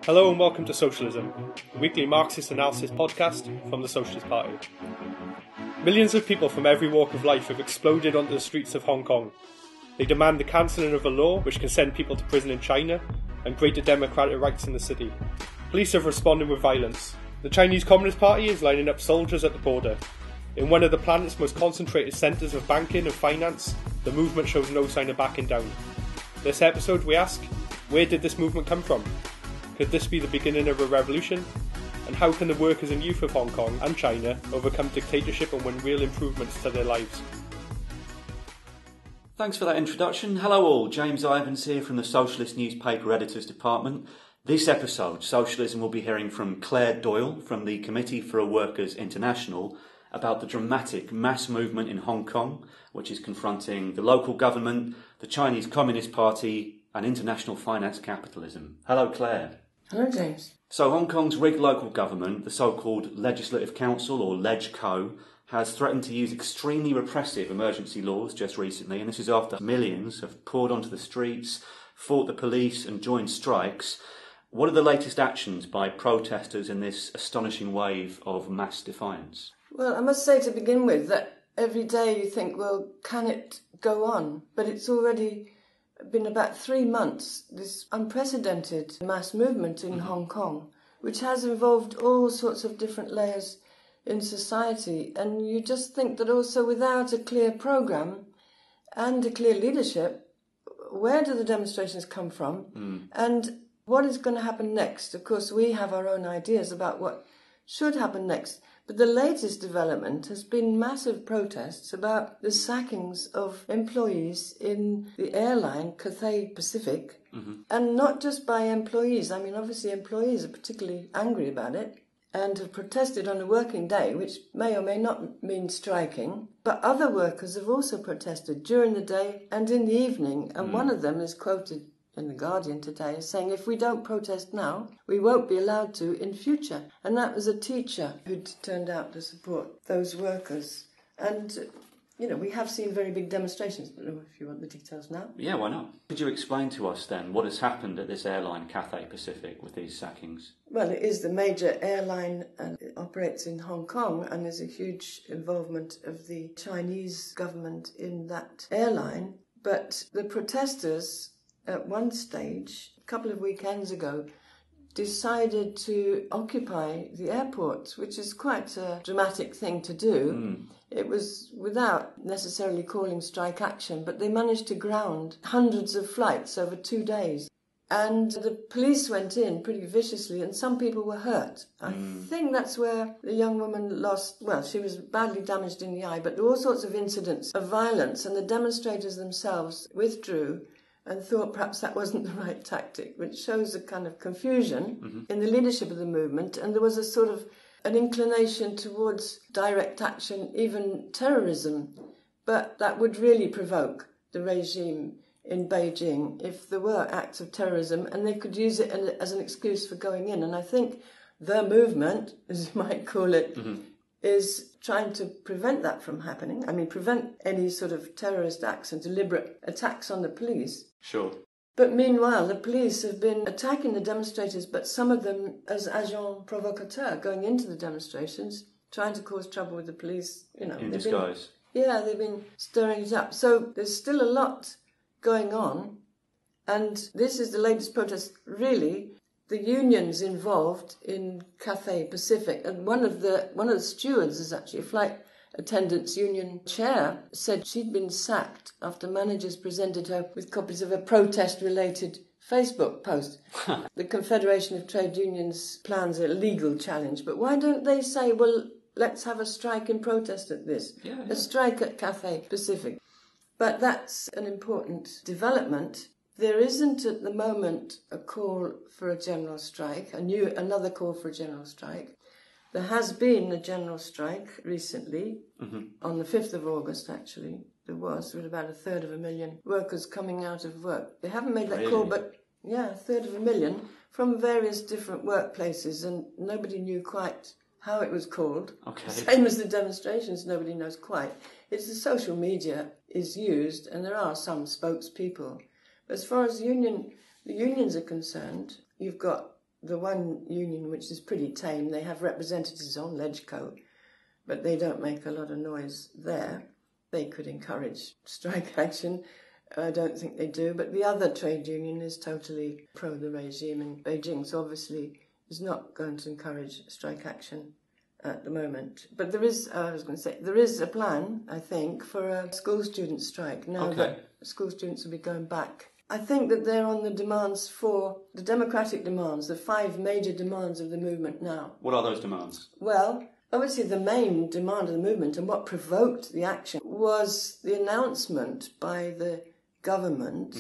Hello and welcome to Socialism, a weekly Marxist analysis podcast from the Socialist Party. Millions of people from every walk of life have exploded onto the streets of Hong Kong. They demand the cancelling of a law which can send people to prison in China and greater democratic rights in the city. Police have responded with violence. The Chinese Communist Party is lining up soldiers at the border. In one of the planet's most concentrated centres of banking and finance, the movement shows no sign of backing down. This episode we ask, where did this movement come from? Could this be the beginning of a revolution? And how can the workers and youth of Hong Kong and China overcome dictatorship and win real improvements to their lives? Thanks for that introduction. Hello all, James Ivans here from the Socialist Newspaper Editors Department. This episode, Socialism, will be hearing from Claire Doyle from the Committee for a Workers' International about the dramatic mass movement in Hong Kong, which is confronting the local government, the Chinese Communist Party and international finance capitalism. Hello Claire. Hello, James. So Hong Kong's rigged local government, the so-called Legislative Council, or LegCo, has threatened to use extremely repressive emergency laws just recently, and this is after millions have poured onto the streets, fought the police and joined strikes. What are the latest actions by protesters in this astonishing wave of mass defiance? Well, I must say to begin with that every day you think, well, can it go on? But it's already been about 3 months, this unprecedented mass movement in Hong Kong, which has involved all sorts of different layers in society. And you just think that also without a clear programme and a clear leadership, where do the demonstrations come from? And what is going to happen next? Of course, we have our own ideas about what should happen next. But the latest development has been massive protests about the sackings of employees in the airline Cathay Pacific, and not just by employees. I mean, obviously employees are particularly angry about it and have protested on a working day, which may or may not mean striking. But other workers have also protested during the day and in the evening, and one of them is quoted in The Guardian today as saying, if we don't protest now, we won't be allowed to in future. And that was a teacher who'd turned out to support those workers. And, you know, we have seen very big demonstrations. I don't know if you want the details now. Yeah, why not? Could you explain to us then what has happened at this airline Cathay Pacific with these sackings? Well, it is the major airline and it operates in Hong Kong, and there's a huge involvement of the Chinese government in that airline. But the protesters at one stage, a couple of weekends ago, decided to occupy the airport, which is quite a dramatic thing to do. It was without necessarily calling strike action, but they managed to ground hundreds of flights over 2 days. And the police went in pretty viciously, and some people were hurt. I think that's where the young woman lost, well, she was badly damaged in the eye, but there were all sorts of incidents of violence, and the demonstrators themselves withdrew and thought perhaps that wasn't the right tactic, which shows a kind of confusion in the leadership of the movement. And there was a sort of an inclination towards direct action, even terrorism. But that would really provoke the regime in Beijing if there were acts of terrorism, and they could use it as an excuse for going in. And I think the movement, as you might call it, is trying to prevent that from happening. I mean, prevent any sort of terrorist acts and deliberate attacks on the police. Sure. But meanwhile, the police have been attacking the demonstrators, but some of them as agents provocateurs, going into the demonstrations, trying to cause trouble with the police. You know, in disguise. They've been stirring it up. So there's still a lot going on, and this is the latest protest, really. The unions involved in Cathay Pacific, and one of the stewards is actually a flight attendants union chair, said she'd been sacked after managers presented her with copies of a protest-related Facebook post. The Confederation of Trade Unions plans a legal challenge, but why don't they say, well, let's have a strike in protest at this, a strike at Cathay Pacific? But that's an important development. There isn't at the moment a call for a general strike, another call for a general strike. There has been a general strike recently, on the 5th of August actually. There was, with about 250,000 workers coming out of work. They haven't made that call, but 250,000 from various different workplaces, and nobody knew quite how it was called. Okay. Same as the demonstrations, nobody knows quite. It's the social media is used, and there are some spokespeople. As far as union the unions are concerned, you've got the one union which is pretty tame. They have representatives on LegCo, but they don't make a lot of noise there. They could encourage strike action. I don't think they do. But the other trade union is totally pro the regime in Beijing, so obviously is not going to encourage strike action at the moment. But there is, there is a plan, I think, for a school student strike now that school students will be going back. I think that they're on the demands for the democratic demands, the 5 major demands of the movement now. What are those demands? Well, obviously the main demand of the movement and what provoked the action was the announcement by the government,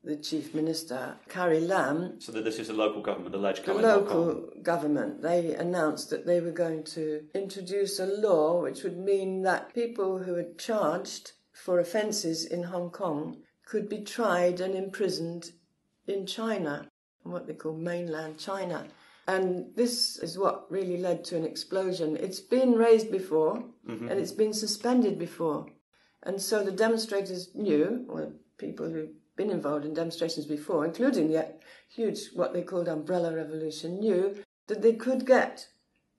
the chief minister, Carrie Lam. So that this is a local government, the LegCo. The local government. They announced that they were going to introduce a law which would mean that people who are charged for offences in Hong Kong could be tried and imprisoned in China, what they call mainland China. And this is what really led to an explosion. It's been raised before, and it's been suspended before. And so the demonstrators knew, or people who've been involved in demonstrations before, including the huge, what they called umbrella revolution, knew that they could get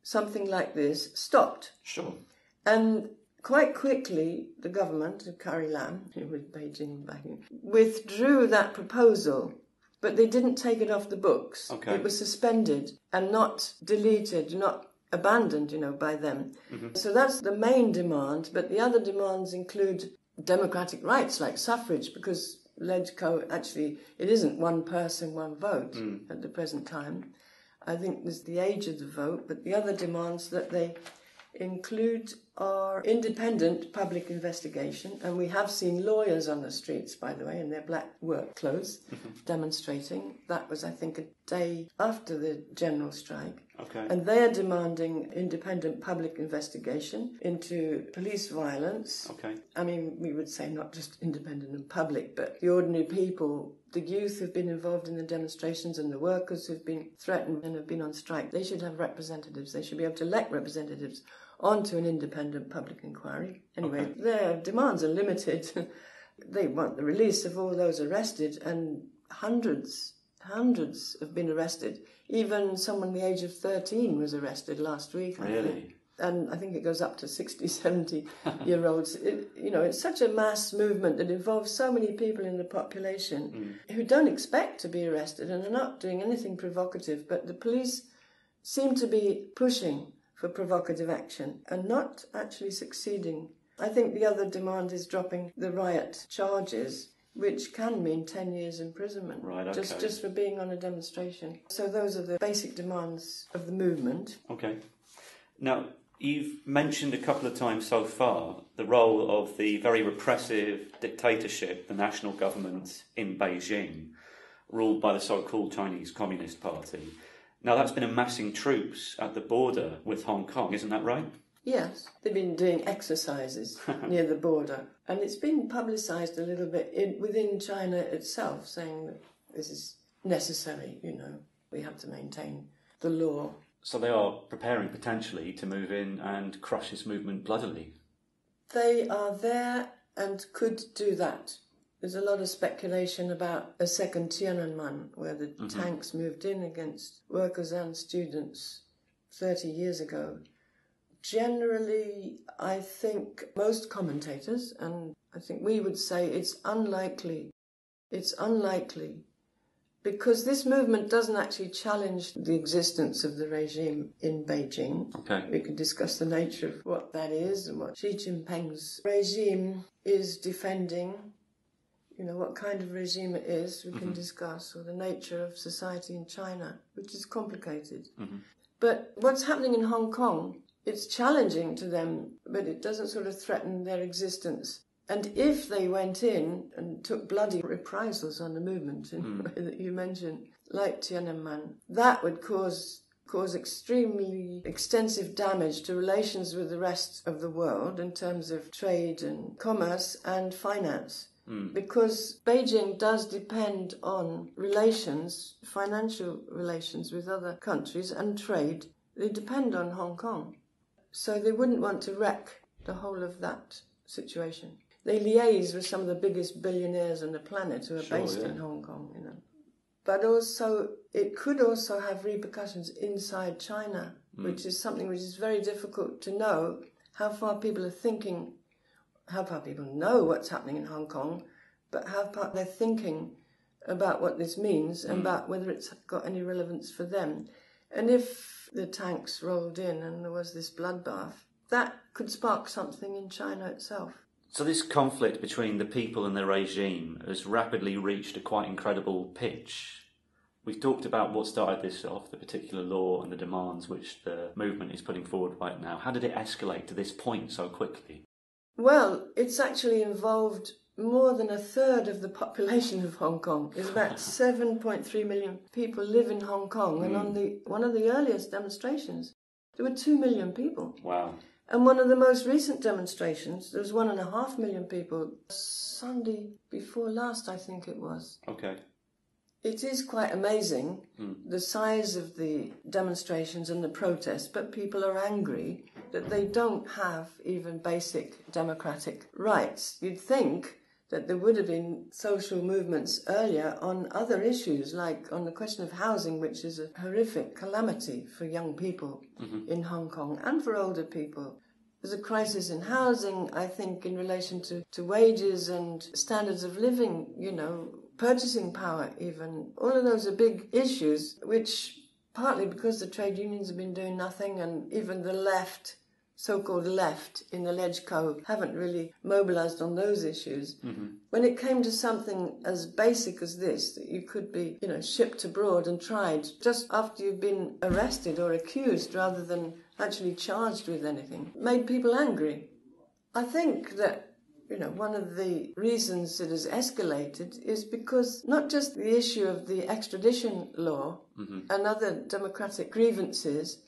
something like this stopped. Sure. And quite quickly, the government of Carrie Lam, who was Beijing backing, withdrew that proposal, but they didn't take it off the books. Okay. It was suspended and not deleted, not abandoned, by them. So that's the main demand, but the other demands include democratic rights like suffrage, because LegCo, actually, it isn't one person, one vote at the present time. I think there's the age of the vote, but the other demands that they include are independent public investigation, and we have seen lawyers on the streets, by the way, in their black work clothes, demonstrating. That was, I think, a day after the general strike. Okay. And they are demanding independent public investigation into police violence. Okay. I mean, we would say not just independent and public, but the ordinary people, the youth who've been involved in the demonstrations and the workers who've been threatened and have been on strike. They should have representatives. They should be able to elect representatives onto an independent public inquiry. Anyway, their demands are limited. They want the release of all those arrested, and hundreds have been arrested. Even someone the age of 13 was arrested last week, I think. And I think it goes up to 60, 70-year-olds. It's such a mass movement that involves so many people in the population who don't expect to be arrested and are not doing anything provocative, but the police seem to be pushing for provocative action and not actually succeeding. I think the other demand is dropping the riot charges, which can mean 10 years imprisonment, just for being on a demonstration. So those are the basic demands of the movement. Okay. Now, you've mentioned a couple of times so far the role of the very repressive dictatorship, the national government in Beijing, ruled by the so-called Chinese Communist Party. Now, that's been amassing troops at the border with Hong Kong, isn't that right? Yes, they've been doing exercises near the border. And it's been publicised a little bit within China itself, saying that this is necessary, we have to maintain the law. So they are preparing potentially to move in and crush this movement bloodily. They are there and could do that. There's a lot of speculation about a second Tiananmen, where the tanks moved in against workers and students 30 years ago. Generally, I think most commentators, and I think we would say it's unlikely, because this movement doesn't actually challenge the existence of the regime in Beijing. Okay. We could discuss the nature of what that is and what Xi Jinping's regime is defending. What kind of regime it is, we can discuss, or the nature of society in China, which is complicated. But what's happening in Hong Kong, it's challenging to them, but it doesn't sort of threaten their existence. And if they went in and took bloody reprisals on the movement in the way that you mentioned, like Tiananmen, that would cause extremely extensive damage to relations with the rest of the world in terms of trade and commerce and finance. Because Beijing does depend on relations, financial relations with other countries and trade. They depend on Hong Kong. So they wouldn't want to wreck the whole of that situation. They liaise with some of the biggest billionaires on the planet who are based in Hong Kong, but also it could also have repercussions inside China, which is something which is very difficult to know, how far people are thinking, how far people know what's happening in Hong Kong, but how far they're thinking about what this means and about whether it's got any relevance for them. And if the tanks rolled in and there was this bloodbath, that could spark something in China itself. So this conflict between the people and the regime has rapidly reached a quite incredible pitch. We've talked about what started this off, the particular law and the demands which the movement is putting forward right now. How did it escalate to this point so quickly? Well, it's actually involved more than a third of the population of Hong Kong. There's about 7.3 million people live in Hong Kong, and on one of the earliest demonstrations, there were 2 million people. Wow. And one of the most recent demonstrations, there was 1.5 million people. Sunday before last, I think it was. Okay. It is quite amazing, the size of the demonstrations and the protests, but people are angry that they don't have even basic democratic rights. You'd think that there would have been social movements earlier on other issues, like on the question of housing, which is a horrific calamity for young people in Hong Kong and for older people. There's a crisis in housing, I think, in relation to wages and standards of living, purchasing power even. All of those are big issues, which partly because the trade unions have been doing nothing, and even the left, so-called left in the LegCo, haven't really mobilised on those issues. When it came to something as basic as this, that you could be, shipped abroad and tried just after you've been arrested or accused rather than actually charged with anything, made people angry. I think that one of the reasons it has escalated is because not just the issue of the extradition law and other democratic grievances,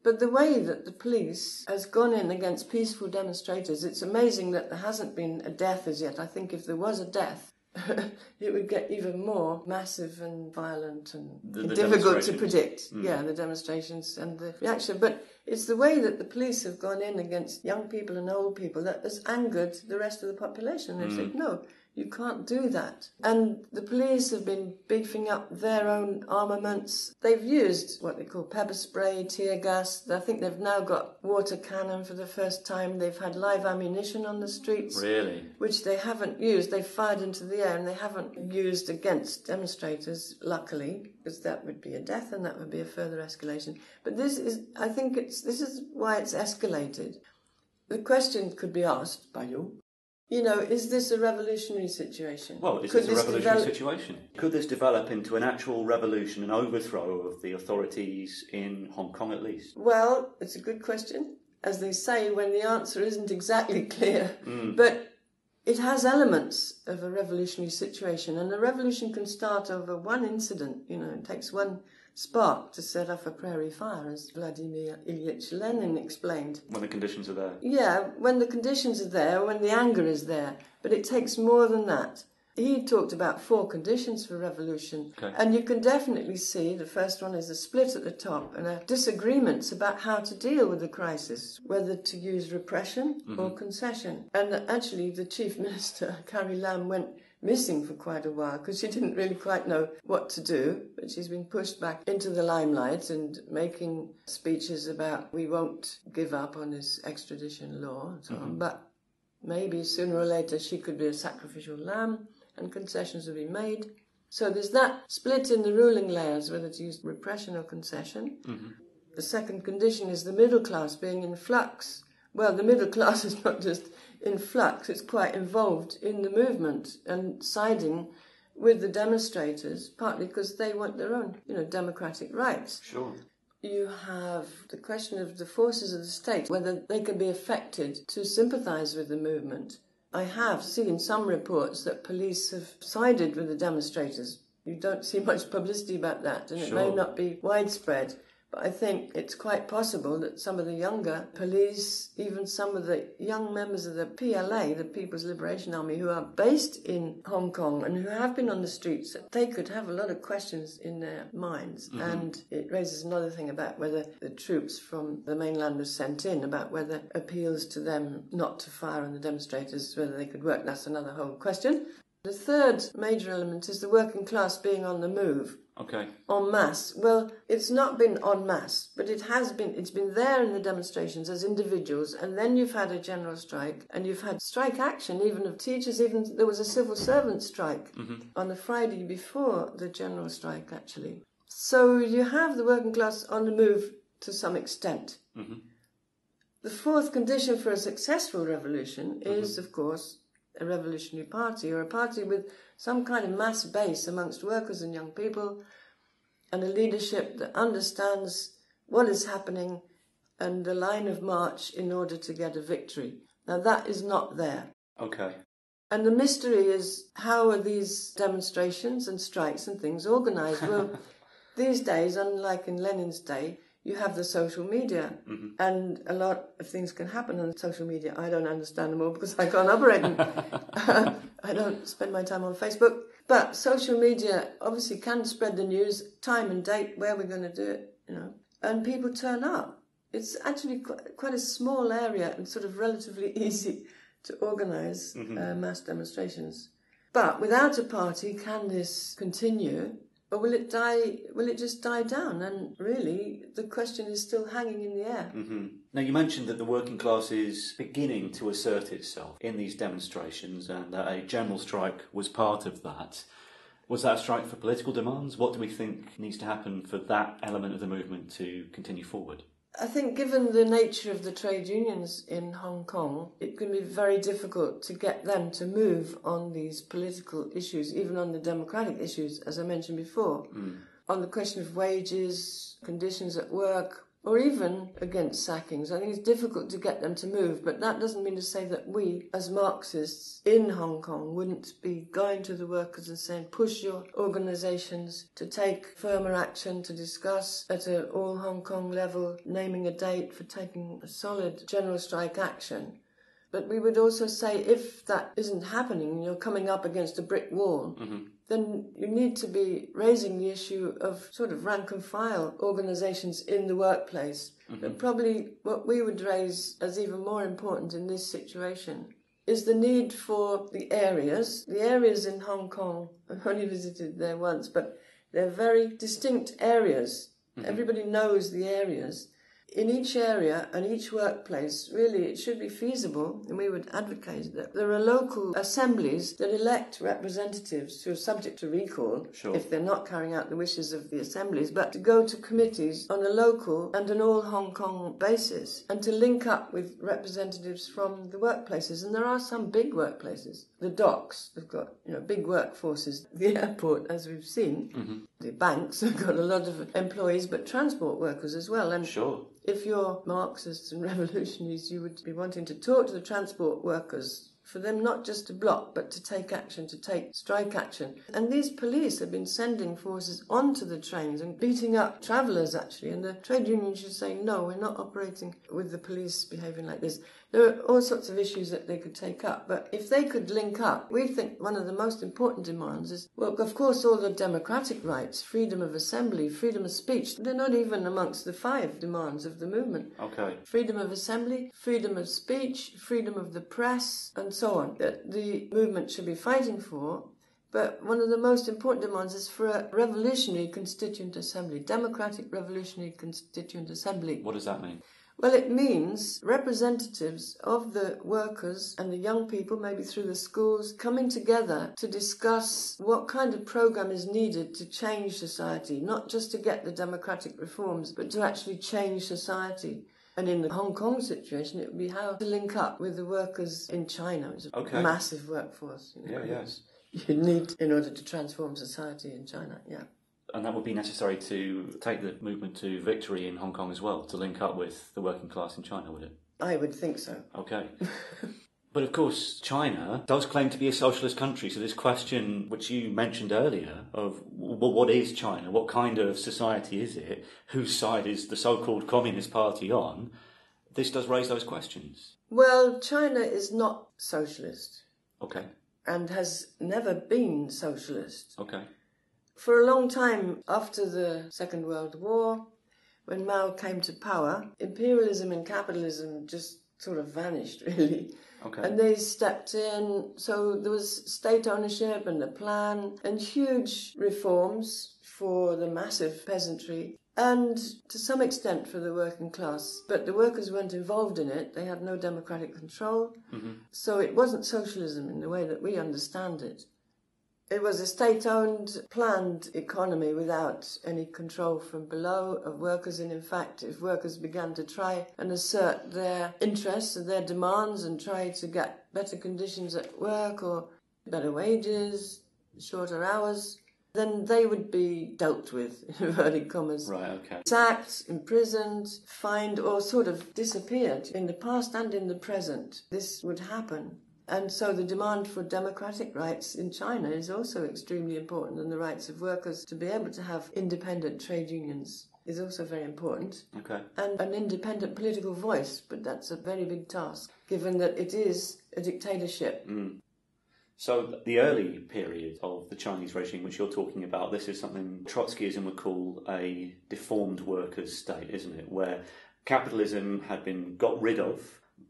but the way that the police has gone in against peaceful demonstrators. It's amazing that there hasn't been a death as yet. I think if there was a death, it would get even more massive and violent and difficult to predict. Yeah, the demonstrations and the reaction. But it's the way that the police have gone in against young people and old people that has angered the rest of the population. They've said, no, you can't do that. And the police have been beefing up their own armaments. They've used what they call pepper spray, tear gas. I think they've now got water cannon for the first time. They've had live ammunition on the streets. Really? Which they haven't used. They've fired into the air, and they haven't used against demonstrators, luckily, because that would be a death and that would be a further escalation. But this is why it's escalated. The question could be asked by you, is this a revolutionary situation? Well, is this a revolutionary situation? Could this develop into an actual revolution, an overthrow of the authorities in Hong Kong at least? Well, it's a good question, as they say, when the answer isn't exactly clear. But it has elements of a revolutionary situation, and a revolution can start over one incident. It takes one spark to set off a prairie fire, as Vladimir Ilyich Lenin explained. When the conditions are there. Yeah, when the conditions are there, when the anger is there. But it takes more than that. He talked about 4 conditions for revolution. Okay. And you can definitely see the first one is a split at the top and disagreements about how to deal with the crisis, whether to use repression or concession. And actually the Chief Minister, Carrie Lam, went missing for quite a while because she didn't really quite know what to do, but she's been pushed back into the limelight and making speeches about we won't give up on this extradition law and so on, but maybe sooner or later she could be a sacrificial lamb and concessions will be made. So there's that split in the ruling layers, whether to use repression or concession. The second condition is the middle class being in flux. Well, the middle class is not just in flux, it's quite involved in the movement and siding with the demonstrators, partly because they want their own, democratic rights. Sure. You have the question of the forces of the state, whether they can be affected to sympathise with the movement. I have seen some reports that police have sided with the demonstrators. You don't see much publicity about that, and it may not be widespread. But I think it's quite possible that some of the younger police, even some of the young members of the PLA, the People's Liberation Army, who are based in Hong Kong and who have been on the streets, they could have a lot of questions in their minds. And it raises another thing about whether the troops from the mainland were sent in, about whether appeals to them not to fire on the demonstrators, whether they could work. That's another whole question. The third major element is the working class being on the move. Okay. En masse. Well, it's not been en masse, but it's been there in the demonstrations as individuals, and then you've had a general strike, and you've had strike action, even of teachers, even there was a civil servant strike on the Friday before the general strike, actually. So you have the working class on the move to some extent. The fourth condition for a successful revolution is, of course, a revolutionary party, or a party with some kind of mass base amongst workers and young people, and a leadership that understands what is happening and the line of march in order to get a victory. Now that is not there. Okay. And the mystery is, how are these demonstrations and strikes and things organised? Well, these days, unlike in Lenin's day, you have the social media, and a lot of things can happen on social media. I don't understand them all because I can't operate them. I don't spend my time on Facebook. But social media obviously can spread the news, time and date, where we're going to do it, and people turn up. It's actually quite a small area and sort of relatively easy to organise mass demonstrations. But without a party, can this continue? Or will it die? Will it just die down? And really, the question is still hanging in the air. Now, you mentioned that the working class is beginning to assert itself in these demonstrations, and that a general strike was part of that. Was that a strike for political demands? What do we think needs to happen for that element of the movement to continue forward? I think given the nature of the trade unions in Hong Kong, it can be very difficult to get them to move on these political issues, even on the democratic issues, as I mentioned before, on the question of wages, conditions at work, or even against sackings. I think it's difficult to get them to move, but that doesn't mean to say that we, as Marxists in Hong Kong, wouldn't be going to the workers and saying, push your organisations to take firmer action, to discuss at an all Hong Kong level, naming a date for taking a solid general strike action. But we would also say, if that isn't happening, you're coming up against a brick wall, then you need to be raising the issue of sort of rank and file organisations in the workplace. But probably what we would raise as even more important in this situation is the need for the areas. The areas in Hong Kong, I've only visited there once, but they're very distinct areas. Everybody knows the areas. In each area and each workplace, really, it should be feasible, and we would advocate that there are local assemblies that elect representatives who are subject to recall if they're not carrying out the wishes of the assemblies, but to go to committees on a local and an all Hong Kong basis, and to link up with representatives from the workplaces. And there are some big workplaces. The docks, they've got big workforces. The airport, as we've seen, the banks have got a lot of employees, but transport workers as well. And if you're Marxists and revolutionaries, you would be wanting to talk to the transport workers for them not just to block, but to take action, to take strike action. And these police have been sending forces onto the trains and beating up travellers, actually. And the trade unions should say, no, we're not operating with the police behaving like this. There are all sorts of issues that they could take up. But if they could link up, we think one of the most important demands is, well, of course, all the democratic rights, freedom of assembly, freedom of speech, they're not even amongst the 5 demands of the movement. Freedom of assembly, freedom of speech, freedom of the press, and so on, that the movement should be fighting for. But one of the most important demands is for a revolutionary constituent assembly, democratic revolutionary constituent assembly. What does that mean? Well, it means representatives of the workers and the young people, maybe through the schools, coming together to discuss what kind of programme is needed to change society, not just to get the democratic reforms, but to actually change society. And in the Hong Kong situation, it would be how to link up with the workers in China. It's a massive workforce. You need in order to transform society in China, And that would be necessary to take the movement to victory in Hong Kong as well, to link up with the working class in China, would it? I would think so. Okay. But of course, China does claim to be a socialist country, so this question, which you mentioned earlier, of well, what is China? What kind of society is it? Whose side is the so-called Communist Party on? This does raise those questions. Well, China is not socialist. Okay. And has never been socialist. Okay. For a long time after the Second World War, when Mao came to power, imperialism and capitalism just sort of vanished, really. Okay. And they stepped in, so there was state ownership and a plan and huge reforms for the massive peasantry and to some extent for the working class. But the workers weren't involved in it. They had no democratic control. So it wasn't socialism in the way that we understand it. It was a state-owned, planned economy without any control from below of workers. And in fact, if workers began to try and assert their interests and their demands and try to get better conditions at work or better wages, shorter hours, then they would be dealt with, in inverted commas. Right, okay. Sacked, imprisoned, fined, or sort of disappeared. In the past and in the present, this would happen. And so the demand for democratic rights in China is also extremely important, and the rights of workers to be able to have independent trade unions is also very important. Okay. And an independent political voice, but that's a very big task, given that it is a dictatorship. So the early period of the Chinese regime, which you're talking about, this is something Trotskyism would call a deformed workers' state, isn't it? Where capitalism had been got rid of,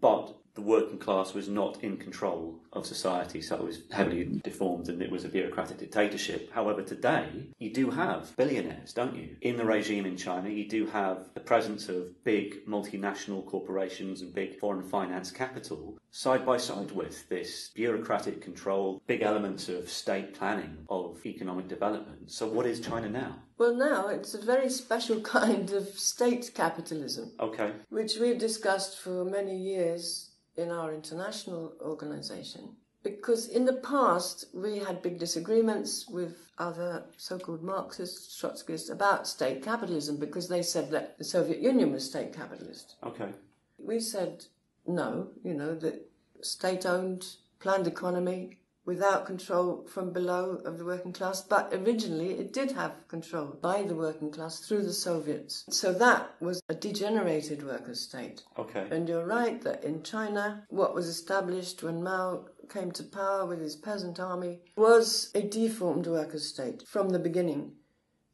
but the working class was not in control of society, so it was heavily deformed and it was a bureaucratic dictatorship. However, today, you do have billionaires, don't you? In the regime in China, you do have the presence of big multinational corporations and big foreign finance capital side by side with this bureaucratic control, big elements of state planning of economic development. So what is China now? Well, now it's a very special kind of state capitalism. Okay. Which we've discussed for many years in our international organisation. Because in the past, we had big disagreements with other so-called Marxists, Trotskyists, about state capitalism, because they said that the Soviet Union was state capitalist. Okay. We said no, that state-owned, planned economy, without control from below of the working class, but originally it did have control by the working class through the Soviets. So that was a degenerated workers' state. Okay. And you're right that in China, what was established when Mao came to power with his peasant army was a deformed workers' state from the beginning.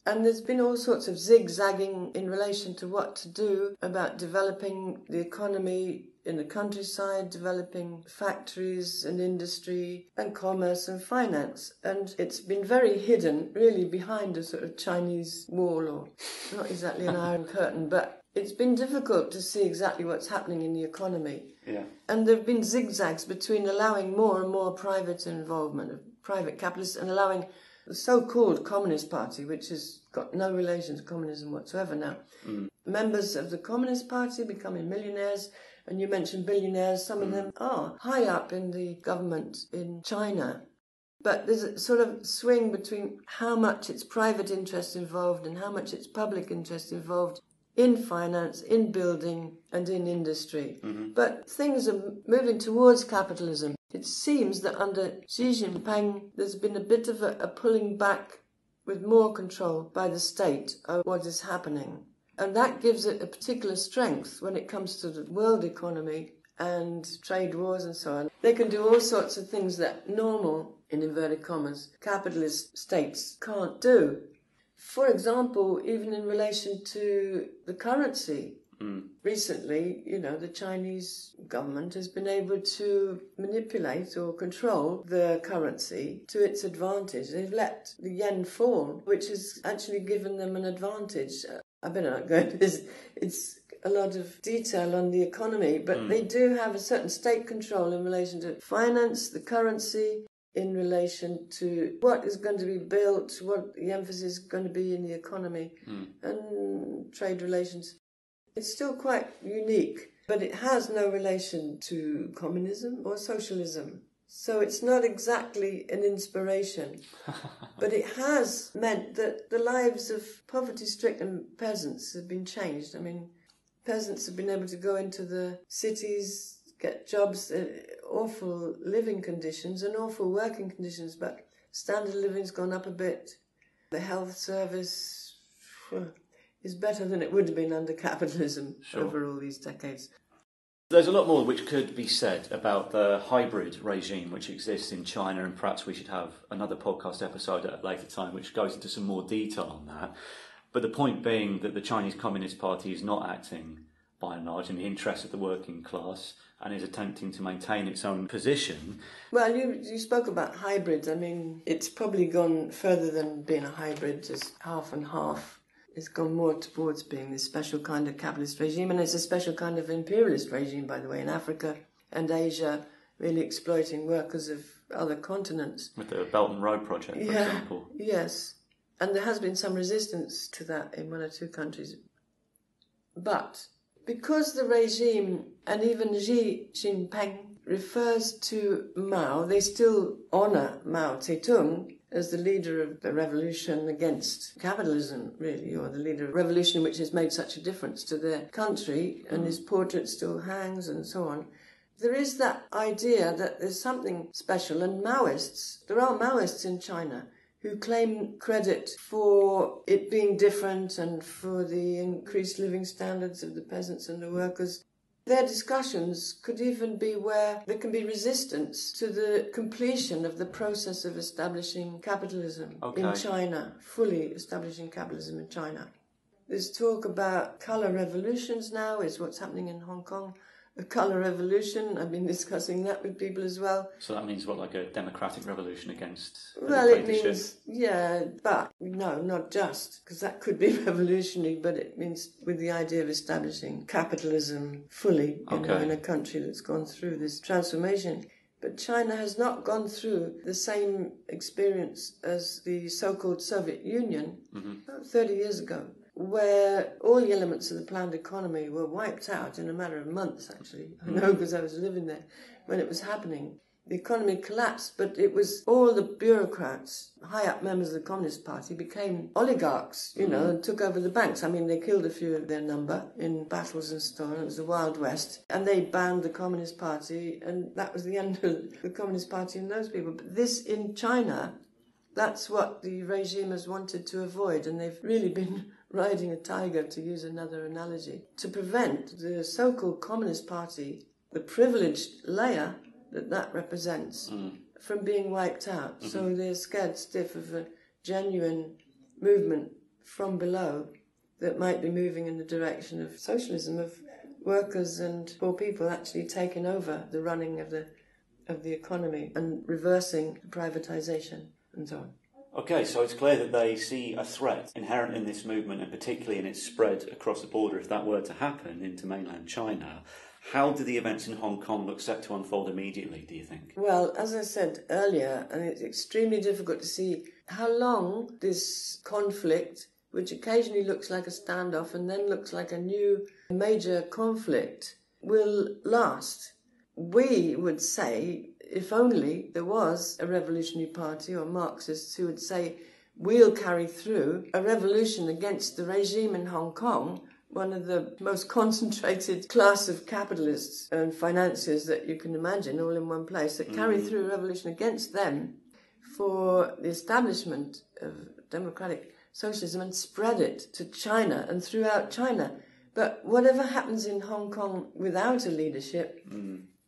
And there's been all sorts of zigzagging in relation to what to do about developing the economy in the countryside, developing factories and industry and commerce and finance. And it's been very hidden, really, behind a sort of Chinese wall, or not exactly an iron curtain, but it's been difficult to see exactly what's happening in the economy. Yeah. And there have been zigzags between allowing more and more private involvement of private capitalists and allowing the so-called Communist Party, which has got no relation to communism whatsoever now. Members of the Communist Party becoming millionaires, and you mentioned billionaires, some of them are high up in the government in China. But there's a sort of swing between how much it's private interest involved and how much it's public interest involved in finance, in building, and in industry. But things are moving towards capitalism. It seems that under Xi Jinping, there's been a bit of a pulling back with more control by the state of what is happening. And that gives it a particular strength when it comes to the world economy and trade wars and so on. They can do all sorts of things that normal, in inverted commas, capitalist states can't do. For example, even in relation to the currency, recently, the Chinese government has been able to manipulate or control the currency to its advantage. They've let the yen fall, which has actually given them an advantage. I better not go into this. It's a lot of detail on the economy, but they do have a certain state control in relation to finance, the currency, in relation to what is going to be built, what the emphasis is going to be in the economy, and trade relations. It's still quite unique, but it has no relation to communism or socialism. So it's not exactly an inspiration, but it has meant that the lives of poverty-stricken peasants have been changed. I mean, peasants have been able to go into the cities, get jobs, awful living conditions and awful working conditions, but standard of living's gone up a bit. The health service is better than it would have been under capitalism over all these decades. There's a lot more which could be said about the hybrid regime which exists in China, and perhaps we should have another podcast episode at a later time which goes into some more detail on that. But the point being that the Chinese Communist Party is not acting by and large, in the interests of the working class, and is attempting to maintain its own position. Well, you spoke about hybrids. I mean, it's probably gone further than being a hybrid, just half and half. It's gone more towards being this special kind of capitalist regime, and it's a special kind of imperialist regime, by the way, in Africa and Asia, really exploiting workers of other continents. With the Belt and Road Project, for example. Yes, and there has been some resistance to that in one or two countries. But because the regime, and even Xi Jinping, refers to Mao, they still honour Mao Zedong as the leader of the revolution against capitalism, really, or the leader of a revolution which has made such a difference to their country, and his portrait still hangs and so on. There is that idea that there's something special, and there are Maoists in China who claim credit for it being different and for the increased living standards of the peasants and the workers. Their discussions could even be where there can be resistance to the completion of the process of establishing capitalism in China, fully establishing capitalism in China. There's talk about colour revolutions now, is what's happening in Hong Kong. A colour revolution, I've been discussing that with people as well. So that means what, like a democratic revolution against Well, it means, but no, not just, because that could be revolutionary, but it means with the idea of establishing capitalism fully in a country that's gone through this transformation. But China has not gone through the same experience as the so-called Soviet Union 30 years ago, where all the elements of the planned economy were wiped out in a matter of months, actually. I know because I was living there when it was happening. The economy collapsed, but it was all the bureaucrats, high-up members of the Communist Party, became oligarchs, and took over the banks. I mean, they killed a few of their number in battles and so on. It was the Wild West. And they banned the Communist Party, and that was the end of the Communist Party and those people. But this, in China, that's what the regime has wanted to avoid, and they've really been riding a tiger, to use another analogy, to prevent the so-called Communist Party, the privileged layer that represents, from being wiped out. So they're scared stiff of a genuine movement from below that might be moving in the direction of socialism, of workers and poor people actually taking over the running of the economy and reversing privatisation and so on. Okay, so it's clear that they see a threat inherent in this movement, and particularly in its spread across the border, if that were to happen, into mainland China. How do the events in Hong Kong look set to unfold immediately, do you think? Well, as I said earlier, and it's extremely difficult to see how long this conflict, which occasionally looks like a standoff and then looks like a new major conflict, will last. We would say, if only there was a revolutionary party or Marxists who would say, we'll carry through a revolution against the regime in Hong Kong, one of the most concentrated class of capitalists and financiers that you can imagine, all in one place, that carry through a revolution against them for the establishment of democratic socialism and spread it to China and throughout China. But whatever happens in Hong Kong without a leadership,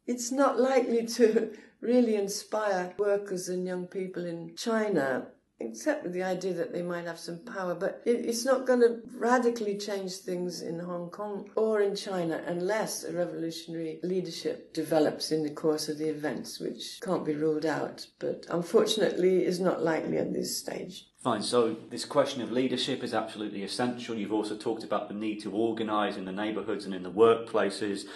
it's not likely to really inspire workers and young people in China, except with the idea that they might have some power. But it's not going to radically change things in Hong Kong or in China unless a revolutionary leadership develops in the course of the events, which can't be ruled out, but unfortunately is not likely at this stage. Fine, so this question of leadership is absolutely essential. You've also talked about the need to organise in the neighbourhoods and in the workplaces,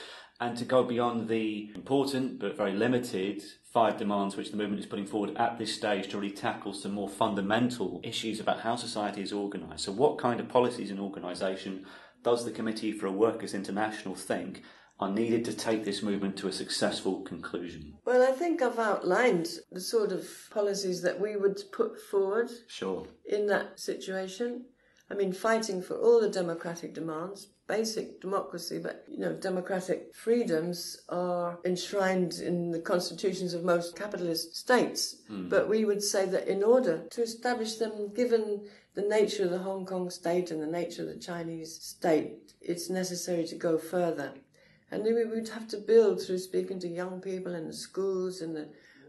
and to go beyond the important but very limited 5 demands which the movement is putting forward at this stage to really tackle some more fundamental issues about how society is organised. So what kind of policies and organisation does the Committee for a Workers' International think are needed to take this movement to a successful conclusion? Well, I think I've outlined the sort of policies that we would put forward in that situation. I mean, fighting for all the democratic demands, basic democracy, but, democratic freedoms are enshrined in the constitutions of most capitalist states. But we would say that in order to establish them, given the nature of the Hong Kong state and the nature of the Chinese state, it's necessary to go further. And then we would have to build through speaking to young people in the schools, in the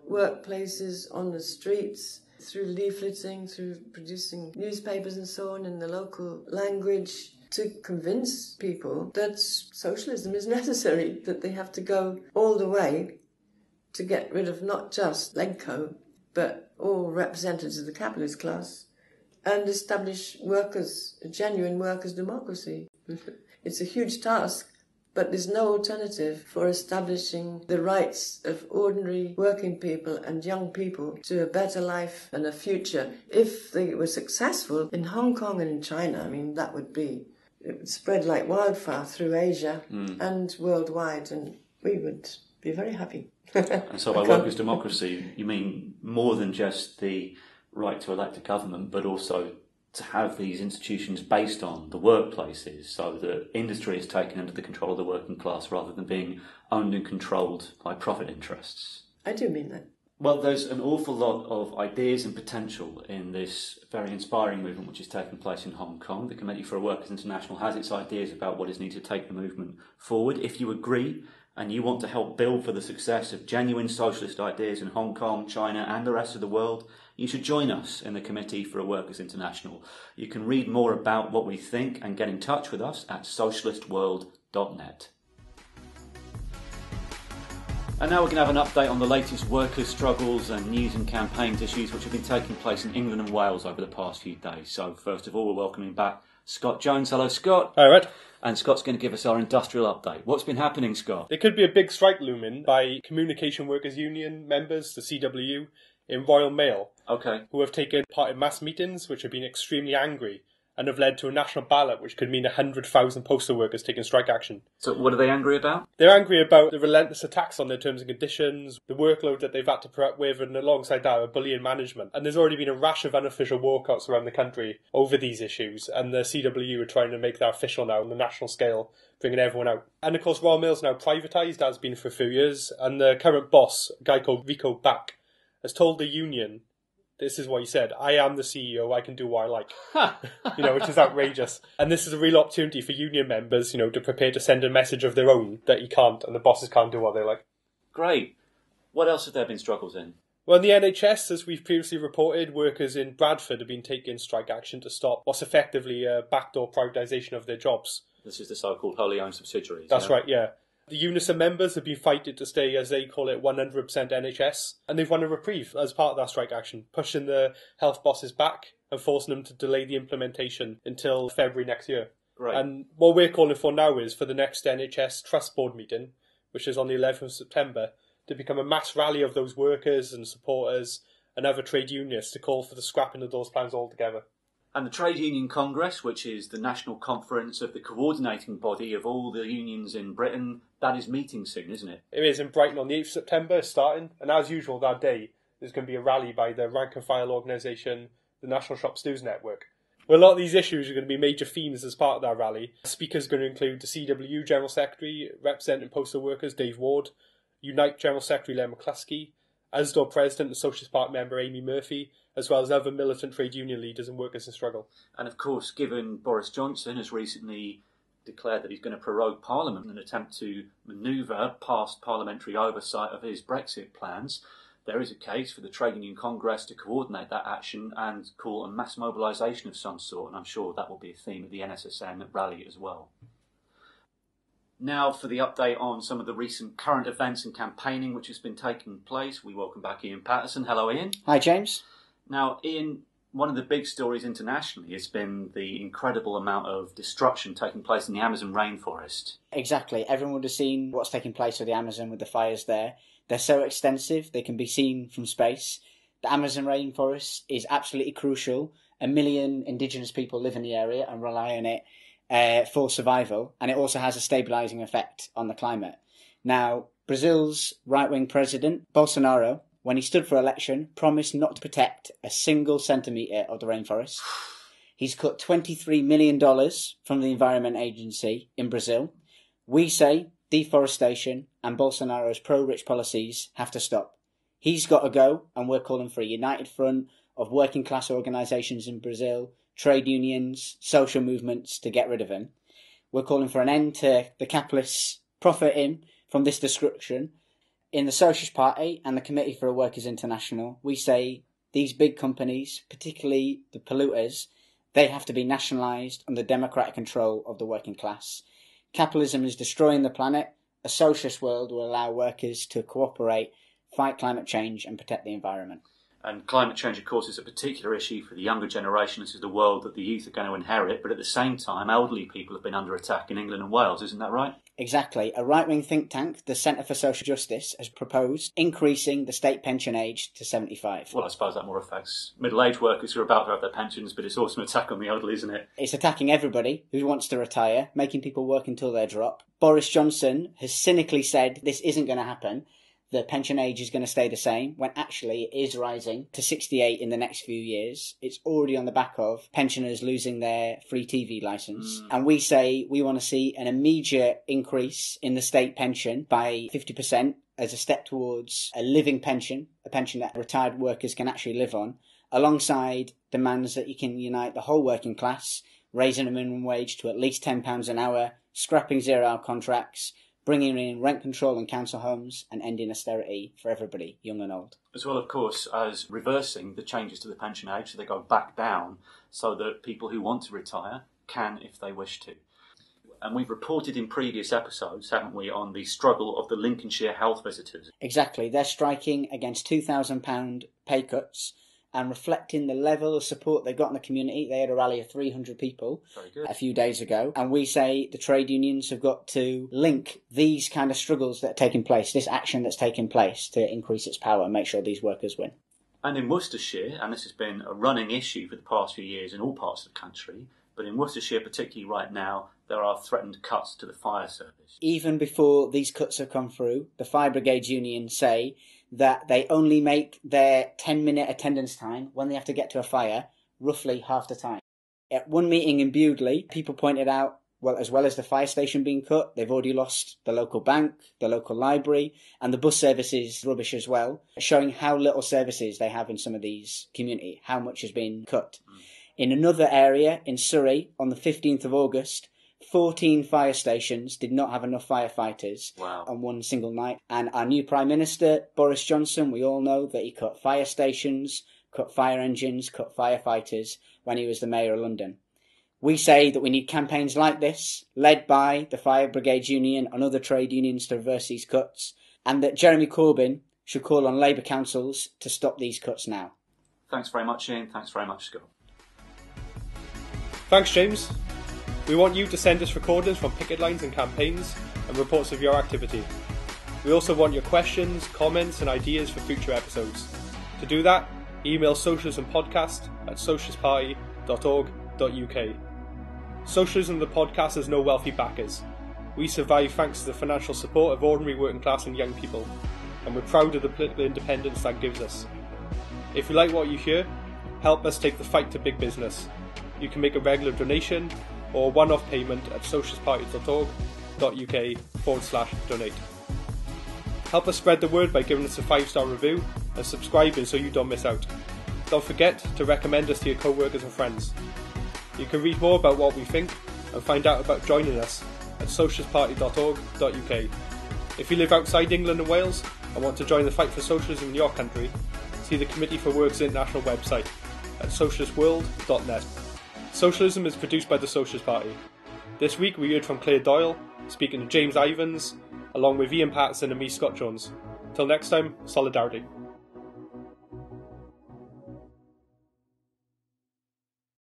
workplaces, on the streets, through leafleting, through producing newspapers and so on in the local language, to convince people that socialism is necessary, that they have to go all the way to get rid of not just Lenko, but all representatives of the capitalist class, and establish a genuine workers' democracy. It's a huge task, but there's no alternative for establishing the rights of ordinary working people and young people to a better life and a future. If they were successful in Hong Kong and in China, I mean, it would spread like wildfire through Asia and worldwide, and we would be very happy. And so by workers' democracy, you mean more than just the right to elect a government, but also to have these institutions based on the workplaces, so that industry is taken under the control of the working class rather than being owned and controlled by profit interests. I do mean that. Well, there's an awful lot of ideas and potential in this very inspiring movement which is taking place in Hong Kong. The Committee for Workers International has its ideas about what is needed to take the movement forward. If you agree and you want to help build for the success of genuine socialist ideas in Hong Kong, China and the rest of the world, you should join us in the Committee for Workers International. You can read more about what we think and get in touch with us at socialistworld.net. And now we're going to have an update on the latest workers' struggles and news and campaigns issues which have been taking place in England and Wales over the past few days. So first of all, we're welcoming back Scott Jones. Hello, Scott. Hi, Red. And Scott's going to give us our industrial update. What's been happening, Scott? There could be a big strike looming by Communication Workers Union members, the CWU, in Royal Mail, who have taken part in mass meetings which have been extremely angry and have led to a national ballot which could mean 100,000 postal workers taking strike action. So what are they angry about? They're angry about the relentless attacks on their terms and conditions, the workload that they've had to put up with, and alongside that, a bullying management. And there's already been a rash of unofficial walkouts around the country over these issues, and the CWU are trying to make that official now on the national scale, bringing everyone out. And of course, Royal Mail's now privatised, has been for a few years, and the current boss, a guy called Rico Back, has told the union, this is what he said, I am the CEO, I can do what I like. Which is outrageous. And this is a real opportunity for union members, to prepare to send a message of their own that he can't, and the bosses can't do what they like. Great. What else have there been struggles in? Well, in the NHS, as we've previously reported, workers in Bradford have been taking strike action to stop what's effectively a backdoor privatisation of their jobs. This is the so-called wholly owned subsidiaries. That's right, yeah. The Unison members have been fighting to stay, as they call it, 100% NHS, and they've won a reprieve as part of that strike action, pushing the health bosses back and forcing them to delay the implementation until February next year. Right. And what we're calling for now is for the next NHS Trust Board meeting, which is on the 11th of September, to become a mass rally of those workers and supporters and other trade unions to call for the scrapping of those plans altogether. And the Trade Union Congress, which is the national conference of the coordinating body of all the unions in Britain, that is meeting soon, isn't it? It is in Brighton on the 8th of September, starting. And as usual that day, there's going to be a rally by the rank and file organisation, the National Shop Stewards Network. Well, a lot of these issues are going to be major themes as part of that rally. Speakers are going to include the CWU General Secretary, representing postal workers, Dave Ward, Unite General Secretary Len McCluskey, ASDOR President and Socialist Party member Amy Murphy, as well as other militant trade union leaders and workers in struggle. And of course, given Boris Johnson has recently declared that he's going to prorogue Parliament in an attempt to manoeuvre past parliamentary oversight of his Brexit plans, there is a case for the Trade Union Congress to coordinate that action and call a mass mobilisation of some sort, and I'm sure that will be a theme of the NSSN rally as well. Now for the update on some of the recent current events and campaigning which has been taking place, we welcome back Ian Patterson. Hello, Ian. Hi, James. Now, Ian, one of the big stories internationally has been the incredible amount of destruction taking place in the Amazon rainforest. Exactly. Everyone would have seen what's taking place with the Amazon, with the fires there. They're so extensive, they can be seen from space. The Amazon rainforest is absolutely crucial. 1 million indigenous people live in the area and rely on it for survival, and it also has a stabilising effect on the climate. Now, Brazil's right-wing president, Bolsonaro, when he stood for election, promised not to protect a single centimetre of the rainforest. He's cut $23 million from the Environment Agency in Brazil. We say deforestation and Bolsonaro's pro-rich policies have to stop. He's got to go, and we're calling for a united front of working class organisations in Brazil, trade unions, social movements to get rid of him. We're calling for an end to the capitalists profiting from this destruction. In the Socialist Party and the Committee for Workers International, we say these big companies, particularly the polluters, They have to be nationalised under democratic control of the working class. Capitalism is destroying the planet. A socialist world will allow workers to cooperate, fight climate change and protect the environment. And climate change, of course, is a particular issue for the younger generation. This is the world that the youth are going to inherit. But at the same time, elderly people have been under attack in England and Wales. Isn't that right? Exactly. A right-wing think tank, the Centre for Social Justice, has proposed increasing the state pension age to 75. Well, I suppose that more affects middle-aged workers who are about to have their pensions, but it's also an attack on the elderly, isn't it? It's attacking everybody who wants to retire, making people work until they drop. Boris Johnson has cynically said this isn't going to happen. The pension age is going to stay the same, when actually it is rising to 68 in the next few years. It's already on the back of pensioners losing their free TV licence. And we say we want to see an immediate increase in the state pension by 50% as a step towards a living pension, a pension that retired workers can actually live on, alongside demands that you can unite the whole working class, raising the minimum wage to at least £10 an hour, scrapping zero-hour contracts, bringing in rent control in council homes and ending austerity for everybody, young and old. As well, of course, as reversing the changes to the pension age so they go back down so that people who want to retire can if they wish to. And we've reported in previous episodes, haven't we, on the struggle of the Lincolnshire health visitors. Exactly. They're striking against £2,000 pay cuts and reflecting the level of support they got in the community. They had a rally of 300 people a few days ago. And we say the trade unions have got to link these kind of struggles that are taking place, this action that's taking place, to increase its power and make sure these workers win. And in Worcestershire, and this has been a running issue for the past few years in all parts of the country, but in Worcestershire particularly right now, there are threatened cuts to the fire service. Even before these cuts have come through, the Fire Brigade Union say that they only make their 10-minute attendance time when they have to get to a fire roughly half the time. At one meeting in Bewdley, people pointed out, well, as well as the fire station being cut, they've already lost the local bank, the local library, and the bus service is rubbish as well, showing how little services they have in some of these communities, how much has been cut. In another area, in Surrey, on the 15th of August, 14 fire stations did not have enough firefighters on one single night. And our new Prime Minister, Boris Johnson, we all know that he cut fire stations, cut fire engines, cut firefighters when he was the Mayor of London. We say that we need campaigns like this, led by the Fire Brigade Union and other trade unions to reverse these cuts, and that Jeremy Corbyn should call on Labour councils to stop these cuts now. Thanks very much, Ian. Thanks very much, Scott. Thanks, James. We want you to send us recordings from picket lines and campaigns and reports of your activity. We also want your questions, comments and ideas for future episodes. To do that, email socialismpodcast@socialistparty.org.uk. Socialism the podcast has no wealthy backers. We survive thanks to the financial support of ordinary working class and young people, and we're proud of the political independence that gives us. If you like what you hear, help us take the fight to big business. You can make a regular donation or a one-off payment at socialistparty.org.uk/donate. Help us spread the word by giving us a 5-star review and subscribing so you don't miss out. Don't forget to recommend us to your co-workers and friends. You can read more about what we think and find out about joining us at socialistparty.org.uk. If you live outside England and Wales and want to join the fight for socialism in your country, see the Committee for Work's international website at socialistworld.net. Socialism is produced by the Socialist Party. This week we heard from Claire Doyle, speaking to James Ivans, along with Ian Patterson and me, Scott Jones. Till next time, solidarity.